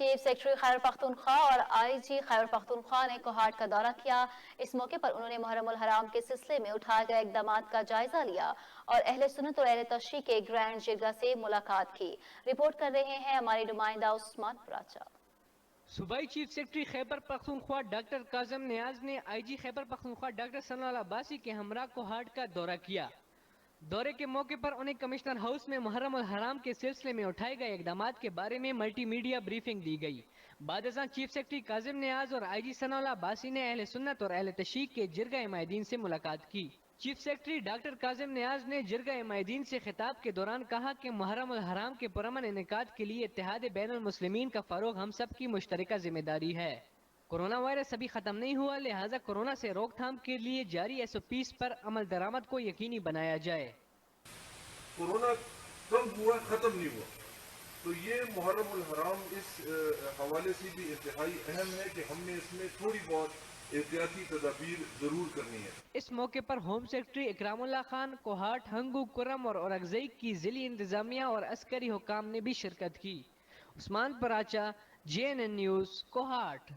Chief secretary Khyber Pakhtunkhwa اور آئی جی خیبر پختونخوا نے کوہاٹ کا دورہ کیا۔ اس موقع پر انہوں نے محرم الحرام کے سلسلے میں اٹھائے گئے اقدامات کا جائزہ لیا اور اہل سنت اور اہل تشیع کے گرینڈ جرگہ سے ملاقات کی۔ رپورٹ کر رہے ہیں ہمارے نمائندہ عثمان پراچا۔ صوبائی chief secretary Khyber Pakhtunkhwa doctor Kazim نیاز نے آئی جی خیبر پختونخوا ڈاکٹر ثناء اللہ عباسی کے ہمراہ کوہاٹ کا دورہ کیا۔ دورے کے موقع پر انہیں کمشنر ہاؤس میں محرم الحرام کے سلسلے میں اٹھائے گئے اقدامات کے بارے میں ملٹی میڈیا بریفنگ دی گئی۔ بعد ازاں چیف سیکرٹری کاظم نیاز اور آئی جی ثناء اللہ عباسی نے اہل سنت اور اہل تشیع کے جرگہ مائدین سے ملاقات کی۔ چیف سیکرٹری ڈاکٹر کاظم نیاز نے جرگہ مائدین سے خطاب کے دوران کہا کہ محرم الحرام کے پرامن انعقاد کے لیے اتحاد بین المسلمین کا فروغ ہم سب کی مشترکہ ذمہ داری ہے۔ کورونا وائرس ابھی ختم نہیں ہوا، لہٰذا کورونا سے روک تھام کے لیے جاری SOPs پر عمل درآمد کو یقینی بنایا جائے۔ کورونا کب ہوا، ختم نہیں ہوا، تو یہ محرم الحرام اس حوالے سے بھی انتہائی اہم ہے کہ ہم نے اس میں تھوڑی بہت احتیاطی تدابیر ضرور کرنی ہے۔ اس موقع پر ہوم سیکرٹری اکرام اللہ خان، کوہاٹ، ہنگو، کرم اور اورگزئی کی ضلعی انتظامیہ اور عسکری حکام نے بھی شرکت کی۔ عثمان پراچا، JNN نیوز، کوہاٹ۔